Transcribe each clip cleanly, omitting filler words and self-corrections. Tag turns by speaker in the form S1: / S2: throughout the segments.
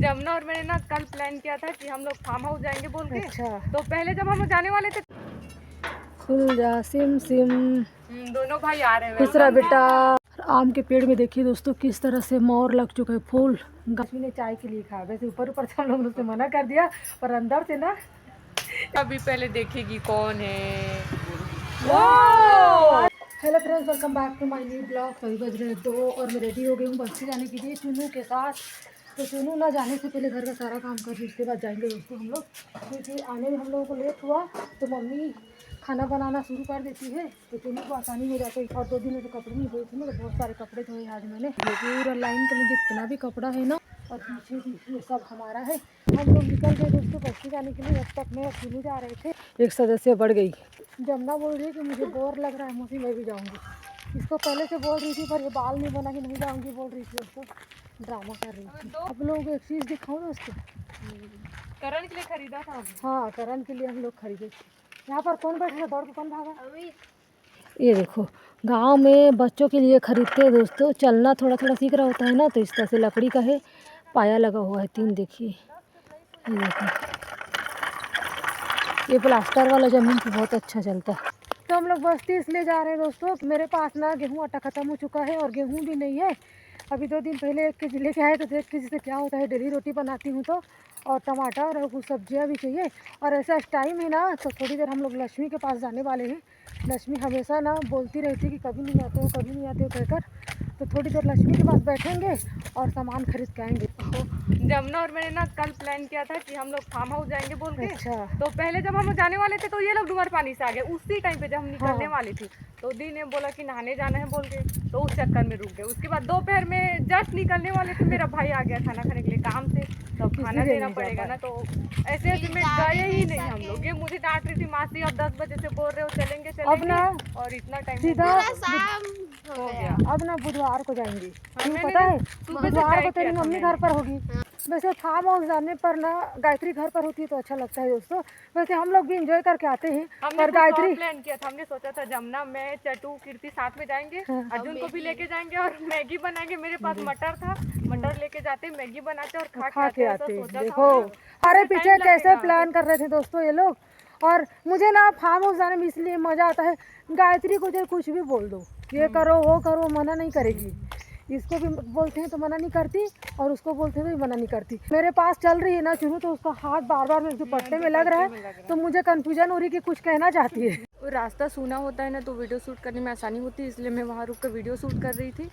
S1: जमुना और मैंने ना कल प्लान किया था कि हम लोग फार्म हाउस जाएंगे बोल के।
S2: अच्छा।
S1: तो पहले जब हम लोग जाने वाले थे
S2: खुल जा सिम सिम
S1: दोनों भाई आ रहे हैं।
S2: दूसरा बेटा। आम के पेड़ में देखिए दोस्तों किस तरह से मोर लग चुका है फूल। लक्ष्मी ने चाय के लिए कहा, वैसे ऊपर ऊपर से हम लोग उससे मना कर दिया, पर अंदर से ना
S1: अभी पहले देखेगी कौन है।
S2: Hello friends, welcome back to my new blog. सभी बज रहे हैं 2 और मैं रेडी हो गई हूँ बस्ती जाने के लिए चुनू के साथ। तो चुनू ना जाने से पहले घर का सारा काम कर रही, उसके बाद जाएंगे दोस्तों हम लोग, क्योंकि आने में हम लोगों को लेट हुआ तो मम्मी खाना बनाना शुरू कर देती है तो चुनू को आसानी हो जाती है। और 2 दिन में तो कपड़े नहीं धोए थे ना, तो बहुत सारे कपड़े धोए आज मैंने। ये पूरा लाइन के लिए जितना भी कपड़ा है ना और पीछे भी ये सब हमारा है। हम लोग निकल गए दोस्तों बस्ती जाने के लिए। जब तक मैं और चुनू जा रहे थे एक सदस्य बढ़ गई। जमुना बोल रही है कि मुझे बोर लग रहा है मौसी, मैं भी जाऊंगी। इसको पहले से बोल रही थी पर ये बाल नहीं बना कि नहीं जाऊंगी बोल रही थी, उसको ड्रामा कर रही थी। आप लोगों को एक चीज़ दिखाऊँ ना उसको,
S1: करण के लिए खरीदा था।
S2: हाँ करण के लिए हम लोग खरीदे थे। यहाँ पर कौन बैठा है, दौड़ के कौन भागा? ये देखो गांव में बच्चों के लिए खरीदते हैं दोस्तों। चलना थोड़ा थोड़ा सीख रहा होता है ना, तो इस तरह से लकड़ी का है, पाया लगा हुआ है 3। देखिए ये देखो, ये प्लास्टर वाला ज़मीन पे बहुत अच्छा चलता है। तो हम लोग बस्ती इसलिए जा रहे हैं दोस्तों, मेरे पास ना गेहूँ आटा ख़त्म हो चुका है और गेहूँ भी नहीं है। अभी 2 दिन पहले 1 केजी लेके आए तो देख के जिससे क्या होता है, डेली रोटी बनाती हूँ तो, और टमाटर और कुछ सब्जियाँ भी चाहिए। और ऐसा टाइम है ना, तो थोड़ी देर हम लोग लक्ष्मी के पास जाने वाले हैं। लक्ष्मी हमेशा ना बोलती रहती कि कभी नहीं आते हो कभी नहीं आते हो कहकर, तो थोड़ी देर लक्ष्मी के पास बैठेंगे और सामान खरीद के आएंगे।
S1: जमुना और मैंने ना कल प्लान किया था कि हम लोग फार्म हाउस जाएंगे बोल के।
S2: अच्छा।
S1: तो पहले जब हम लोग जाने वाले थे तो ये लोग डुमर पानी से आ गए। उसी टाइम पे जब हम निकलने
S2: हाँ।
S1: वाले थे तो दी ने बोला कि नहाने जाना है बोल के, तो उस चक्कर में रुक गए। उसके बाद दोपहर में जस्ट निकलने वाले थे, मेरा भाई आ गया खाना खाने के लिए काम से, तो खाना देना पड़ेगा ना, तो ऐसे ऐसे में गए ही नहीं हम लोग। ये मुझे डांट रही थी, मासी अब 10 बजे से बोल रहे हो चलेंगे
S2: अब ना
S1: और इतना टाइम
S2: सीधा
S1: हो गया।
S2: अब ना बुधवार को जाएंगे। क्यों
S1: मैंने
S2: पता है?
S1: सुबह से
S2: बुधवार को
S1: try
S2: तेरी
S1: किया था
S2: मम्मी
S1: मैंने।
S2: घर पर होगी। वैसे फार्म हाउस जाने पर ना गायत्री घर पर होती है तो अच्छा लगता है दोस्तों। वैसे हम लोग भी एंजॉय करके आते हैं।
S1: हमने
S2: पर गायत्री
S1: प्लान किया था, हमने सोचा था जमुना, मैं, चटू, कीर्ति साथ में जाएंगे,
S2: हाँ।
S1: अर्जुन को भी लेके जाएंगे और मैगी बनाएंगे। मेरे पास मटर था, मटर लेके जाते, मैगी बनाते और खा के आते। सोचा
S2: देखो
S1: था
S2: अरे
S1: उसमें
S2: पीछे
S1: time
S2: कैसे
S1: लगेगा।
S2: प्लान कर रहे थे दोस्तों ये लोग। और मुझे ना फार्म हाउस जाने में इसलिए मज़ा आता है, गायत्री को जो कुछ भी बोल दो, ये करो वो करो, मना नहीं करेगी। इसको भी बोलते हैं तो मना नहीं करती, और उसको बोलते हैं तो भी मना नहीं करती। मेरे पास चल रही है ना चुनू, तो उसका हाथ बार बार मेरे दुपट्टे में लग रहा है, तो मुझे कन्फ्यूजन हो रही है कि कुछ कहना चाहती है।
S1: रास्ता सूना होता है ना, तो वीडियो शूट करने में आसानी होती है, इसलिए मैं वहाँ रुक कर वीडियो शूट कर रही थी।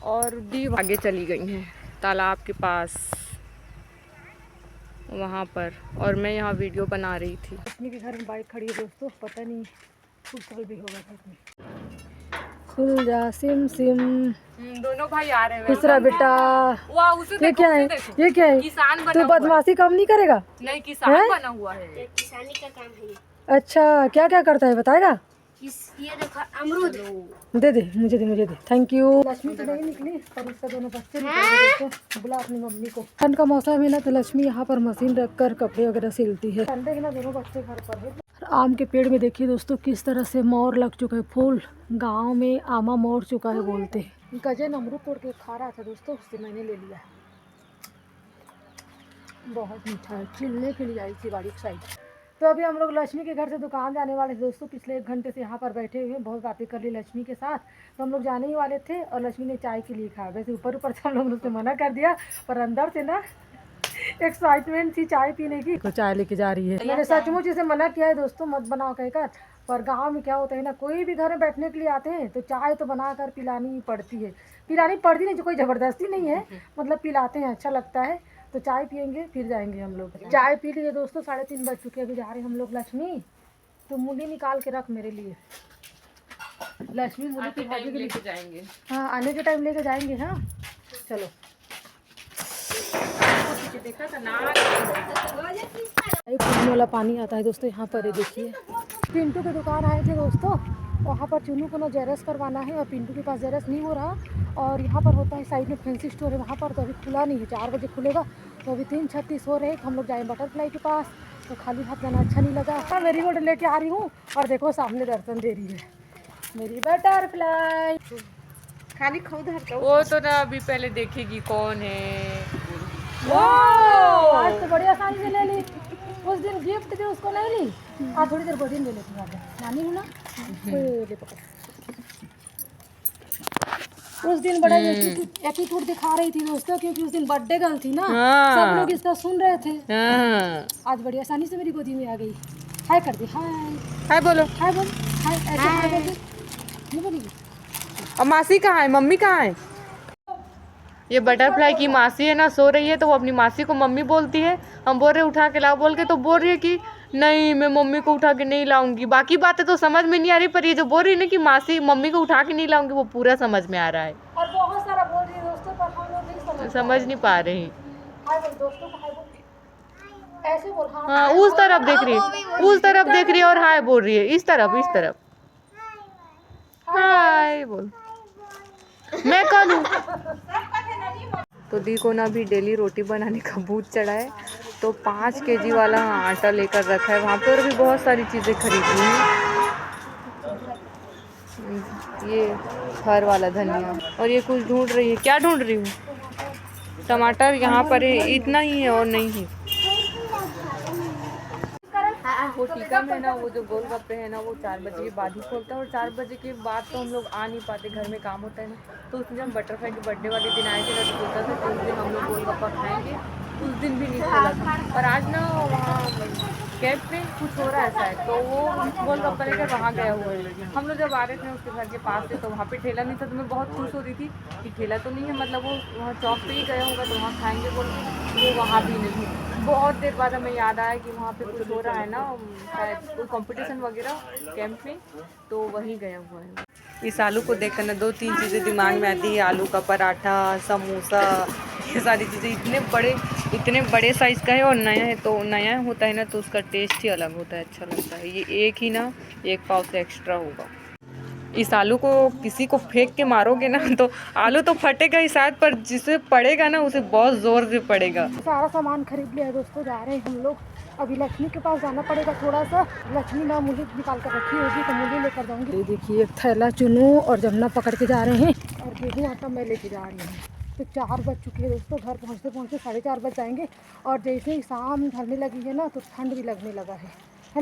S1: और दी आगे चली गई हैं तालाब के पास वहाँ पर, और मैं यहाँ वीडियो बना रही थी।
S2: लक्ष्मी के घर में बाइक खड़ी है दोस्तों, पता नहीं कुछ भी होगा घर में। खुल जा सिम सिम
S1: दोनों भाई आ रहे हैं।
S2: दूसरा बेटा।
S1: वाह, उसे
S2: ये क्या है? ये क्या है?
S1: किसान बना
S2: तू
S1: हुआ है।
S2: बदमाशी कम नहीं करेगा?
S1: नहीं, किसान बना हुआ है।
S3: किसानी का काम है।
S2: अच्छा क्या क्या करता है बताएगा?
S3: ये देखो अमरूद।
S2: दे दे मुझे, दे थैंक यू। लक्ष्मी तो नहीं निकली पर उसका दोनों बच्चे निकल गए। बुला अपनी मम्मी को। ठंड का मौसम है ना, तो लक्ष्मी यहाँ पर मशीन रख कर कपड़े वगैरह सिलती है। ठंडे के ना दोनों बच्चे घर पर है। आम के पेड़ में देखिए दोस्तों किस तरह से मोर लग चुका है फूल। गाँव में आमा मोर चुका है बोलते हैं। गजन अमरूद तोड़ के खा रहा था दोस्तों, उससे मैंने ले लिया। बहुत मीठा है, चिलने के लिए आई थी बाड़ी साइड। तो अभी हम लोग लक्ष्मी के घर से दुकान जाने वाले थे दोस्तों। पिछले 1 घंटे से यहाँ पर बैठे हुए, बहुत बातें कर ली लक्ष्मी के साथ। तो हम लोग जाने ही वाले थे और लक्ष्मी ने चाय के लिए कहा, वैसे ऊपर ऊपर से हम लोग उससे मना कर दिया, पर अंदर से ना एक्साइटमेंट थी चाय पीने की। तो चाय लेके जा रही है। मैंने सचमुच इसे मना किया है दोस्तों, मत बनाओ कहकर। पर गाँव में क्या होता है ना, कोई भी घर में बैठने के लिए आते हैं तो चाय तो बना कर पिलानी पड़ती है। पिलानी पड़ती नहीं, जो कोई ज़बरदस्ती नहीं है, मतलब पिलाते हैं, अच्छा लगता है। तो चाय पियेंगे फिर जाएंगे हम लोग। चाय पी लिए दोस्तों, 3:30 बज चुके। अभी जा रहे हैं हम लोग। लक्ष्मी तो मूली निकाल के रख मेरे लिए। लक्ष्मी मूली की भाजी के लिए
S1: जाएंगे।
S2: हाँ, आने के टाइम लेके जाएंगे। हाँ चलो।
S1: देखा था ना,
S2: पानी वाला पानी आता है दोस्तों यहाँ पर। देखिए पिंटू की दुकान आए थे दोस्तों, वहाँ पर चुनू को ना जेरस करवाना है और पिंटू के पास जेरस नहीं हो रहा। और यहाँ पर होता है साइड में फैंसी स्टोर है, वहाँ पर तो अभी खुला नहीं है, 4 बजे खुलेगा। तो अभी 3:36 हो रहे हैं, तो हम लोग जाए बटरफ्लाई के पास। तो खाली हाथ जाना अच्छा नहीं लगा। हाँ मेरी गोल्ड लेके आ रही हूँ, और देखो सामने दर्शन दे रही है मेरी बटरफ्लाई।
S3: खाली खुद हर
S1: वो तो ना अभी पहले देखेगी कौन है।
S2: साड़ी से ले ली, उस दिन गिफ्ट थी उसको नहीं ली। थोड़ी देर गोदी में ले लेती हूँ, नानी हूँ ना। ले पकड़। उस दिन बड़ा एटीट्यूड दिखा रही थी दोस्तों, क्योंकि उस दिन बर्थडे गर्ल थी ना। सब लोग इसका सुन रहे थे। आज बड़ी आसानी से मेरी गोदी में आ गई। हाय कर दी, हाय
S1: हाय बोलो,
S2: हाय बोल, हाय ऐसे हाय बोल दे। नहीं बोलेगी।
S1: और मासी कहाँ है, मम्मी कहाँ है? ये बटरफ्लाई की मासी है ना, सो रही है तो वो अपनी मासी को मम्मी बोलती है। हम बोल रहे उठा के लाओ बोल के, तो बोल रही है कि नहीं मैं मम्मी को उठा के नहीं लाऊंगी। बाकी बातें तो समझ में नहीं आ रही, पर ये जो बोल रही है ना कि मासी मम्मी को उठा के नहीं लाऊंगी, वो पूरा समझ में आ रहा है।
S2: और बहुत सारा बोल रही है दोस्तों, पर हम लोग नहीं
S1: समझ नहीं पा रही।
S2: हाय बोल दोस्तों को, हाय बोल ऐसे बोल।
S1: हाँ उस तरफ देख रही है, उस तरफ देख रही है और हाय बोल रही है। इस तरफ, इस तरफ हाय बोल। मैं करूँ तो दी को ना अभी डेली रोटी बनाने का भूत चढ़ा है, तो 5 kg वाला आटा लेकर रखा है वहाँ पे, और भी बहुत सारी चीज़ें खरीदी हैं। ये हर वाला धनिया, और ये कुछ ढूंढ रही है। क्या ढूंढ रही हूँ? टमाटर यहाँ पर है, इतना ही है और नहीं है। वो टीका में ना, वो जो गोलगप्पे है ना, वो 4 बजे के बाद ही खोलता है, और 4 बजे के बाद तो हम लोग आ नहीं पाते, घर में काम होता है ना। तो उस दिन हम बटरफ्लाई के बर्थडे वाले दिन आए थे ना, तो सोचा था कि उस दिन हम लोग गोलगप्पा खाएंगे। उस दिन भी नहीं खोला था, और आज ना वहाँ कैब पे कुछ हो रहा है शायद, तो वो गोलगप्पा लेकर वहाँ गया हुआ है। हम लोग जब आ रहे थे उसके घर के पास से, तो वहाँ पे ठेला नहीं था, तो मैं बहुत खुश हो रही थी कि ठेला तो नहीं है, मतलब वो वहाँ चौक पे ही गया होगा तो वहाँ खाएंगे बोल के, वो वहाँ भी नहीं। बहुत देर बाद हमें याद आया कि वहाँ पे कुछ हो रहा है ना, शायद कोई कंपटीशन वगैरह कैंप में, तो वहीं गया हुआ है। इस आलू को देखकर ना 2-3 चीज़ें दिमाग में आती है। आलू का पराठा, समोसा, ये सारी चीज़ें इतने बड़े साइज़ का है, और नया है तो नया होता है ना, तो उसका टेस्ट ही अलग होता है, अच्छा लगता है। ये एक ही ना 1 पाव से एक्स्ट्रा होगा। इस आलू को किसी को फेंक के मारोगे ना तो आलू तो फटेगा ही शायद, पर जिसे पड़ेगा ना उसे बहुत जोर से पड़ेगा।
S2: सारा सामान खरीद लिया दोस्तों, जा रहे हैं हम लोग। अभी लक्ष्मी के पास जाना पड़ेगा थोड़ा सा। लक्ष्मी ना मूली निकाल कर रखी होगी तो मूली लेकर जाऊंगी। ये देखिए, एक थैला चुनू और जमुना पकड़ के जा रहे हैं, और गेहूँ आटा मैं लेके जा रही हूँ। तो 4 बज चुके हैं दोस्तों, घर पहुँचते 4:30 बज जाएंगे। और जैसे ही शाम ढलने लगी है ना, तो ठंड भी लगने लगा है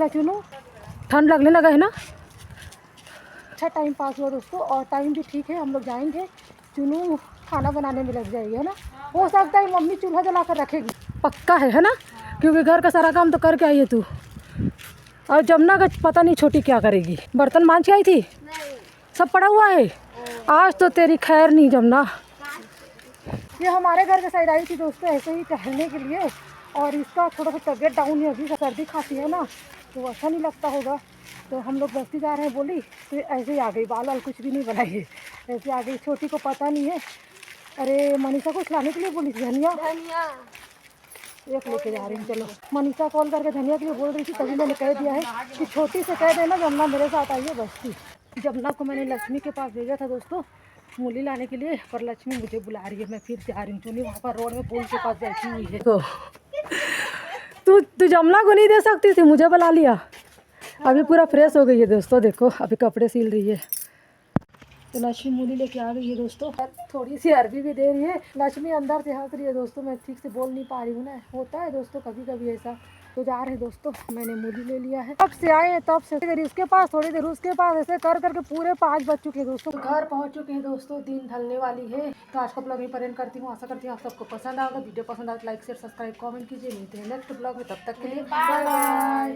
S2: ना चुनू? ठंड लगने लगा है ना। अच्छा टाइम पास हुआ दोस्तों, और टाइम भी ठीक है। हम लोग जाएंगे, चुनू खाना बनाने में लग जाएगी, है ना। हो सकता है मम्मी चूल्हा जला कर रखेगी, पक्का है ना, क्योंकि घर का सारा काम तो करके आई है तू। और जमुना का पता नहीं छोटी क्या करेगी। बर्तन मांझ के आई थी, सब पड़ा हुआ है। आज तो तेरी खैर नहीं जमुना। ये हमारे घर के साइड आई थी दोस्तों, ऐसे ही टहलने के लिए, और इसका थोड़ा सा तबीयत डाउन है, अभी सर्दी खांसी है ना, तो अच्छा नहीं लगता होगा। तो हम लोग बस्ती जा रहे हैं बोली, तो ऐसे ही आ गई। बाल वाल कुछ भी नहीं बनाई, ऐसे आ गई। छोटी को पता नहीं है। अरे मनीषा को खिलाने के लिए बोली थी धनिया एक लेके जा रही हूँ। चलो, मनीषा कॉल करके धनिया के लिए बोल रही थी, तभी मैंने कह दिया है कि छोटी से कह देना जमुना मेरे साथ आइए बस्ती। जमुना को मैंने लक्ष्मी के पास भेजा था दोस्तों मूली लाने के लिए, पर लक्ष्मी मुझे बुला रही है, मैं फिर जा रही हूँ। चुनी वहाँ पर रोड में पुल के पास बैठी हुई है। तो तू जमुना को नहीं दे सकती थी, मुझे बुला लिया। अभी पूरा फ्रेश हो गई है दोस्तों, देखो अभी कपड़े सिल रही है। तो लक्ष्मी मूली लेके आ गई है दोस्तों, थोड़ी सी अरबी भी दे रही है। लक्ष्मी अंदर से हंस रही है दोस्तों, मैं ठीक से बोल नहीं पा रही हूँ ना, होता है दोस्तों कभी कभी ऐसा। तो जा रहे हैं दोस्तों, मैंने मूली ले लिया है। तब से आए हैं, तब से थोड़ी देर इसके पास, थोड़ी देर उसके पास, ऐसे कर करके पूरे 5 बज चुके हैं दोस्तों। घर पहुँच चुके हैं दोस्तों, दिन ढलने वाली है। तो आज का ब्लॉग यहीं पर एंड करती हूँ। आशा करती हूँ आप सबको पसंद आएगा। वीडियो पसंद आए तो लाइक शेयर सब्सक्राइब कमेंट कीजिए। मिलते हैं नेक्स्ट ब्लॉग में, तब तक के लिए बाय बाय।